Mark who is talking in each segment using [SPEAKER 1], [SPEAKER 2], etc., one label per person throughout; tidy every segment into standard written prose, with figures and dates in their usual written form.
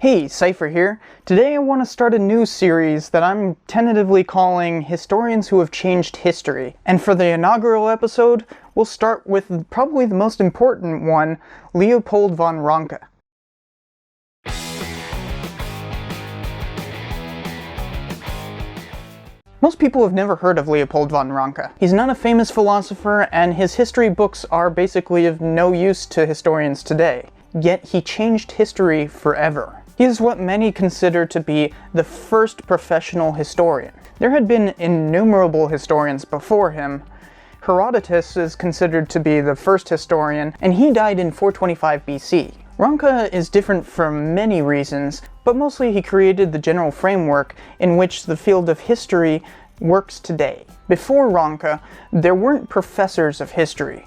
[SPEAKER 1] Hey, Cypher here. Today I want to start a new series that I'm tentatively calling Historians Who Have Changed History. And for the inaugural episode, we'll start with probably the most important one, Leopold Von Ranke. Most people have never heard of Leopold von Ranke. He's not a famous philosopher, and his history books are basically of no use to historians today. Yet he changed history forever. He is what many consider to be the first professional historian. There had been innumerable historians before him. Herodotus is considered to be the first historian, and he died in 425 BC. Ranke is different for many reasons, but mostly he created the general framework in which the field of history works today. Before Ranke, there weren't professors of history.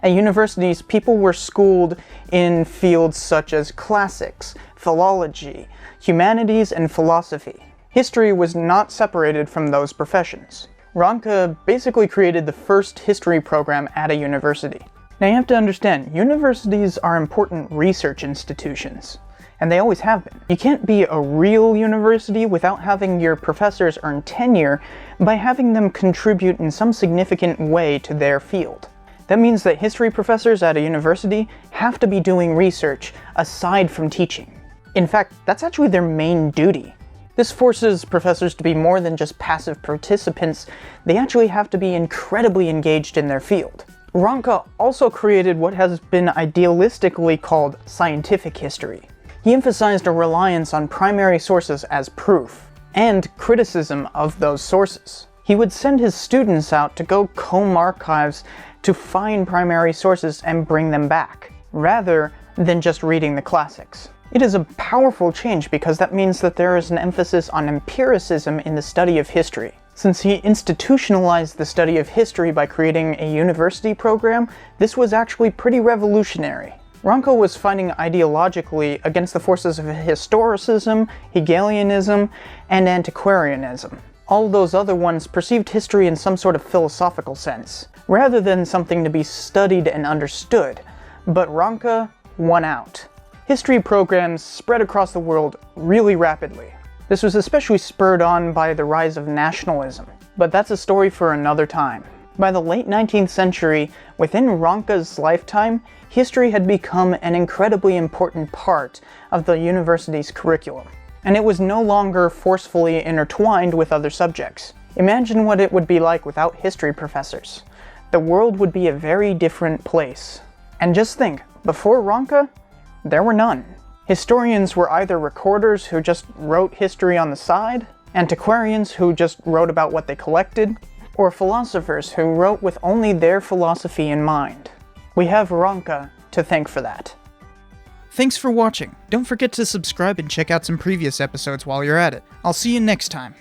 [SPEAKER 1] At universities, people were schooled in fields such as classics, philology, humanities, and philosophy. History was not separated from those professions. Ranke basically created the first history program at a university. Now you have to understand, universities are important research institutions, and they always have been. You can't be a real university without having your professors earn tenure by having them contribute in some significant way to their field. That means that history professors at a university have to be doing research aside from teaching. In fact, that's actually their main duty. This forces professors to be more than just passive participants. They actually have to be incredibly engaged in their field. Ranke also created what has been idealistically called scientific history. He emphasized a reliance on primary sources as proof, and criticism of those sources. He would send his students out to go comb archives to find primary sources and bring them back, rather than just reading the classics. It is a powerful change because that means that there is an emphasis on empiricism in the study of history. Since he institutionalized the study of history by creating a university program, this was actually pretty revolutionary. Ranke was fighting ideologically against the forces of historicism, Hegelianism, and antiquarianism. All those other ones perceived history in some sort of philosophical sense, rather than something to be studied and understood. But Ranke won out. History programs spread across the world really rapidly. This was especially spurred on by the rise of nationalism, but that's a story for another time. By the late 19th century, within Ranke's lifetime, history had become an incredibly important part of the university's curriculum, and it was no longer forcefully intertwined with other subjects. Imagine what it would be like without history professors. The world would be a very different place. And just think, before Ranke, there were none. Historians were either recorders who just wrote history on the side, antiquarians who just wrote about what they collected, or philosophers who wrote with only their philosophy in mind. We have Ranke to thank for that. Thanks for watching. Don't forget to subscribe and check out some previous episodes while you're at it. I'll see you next time.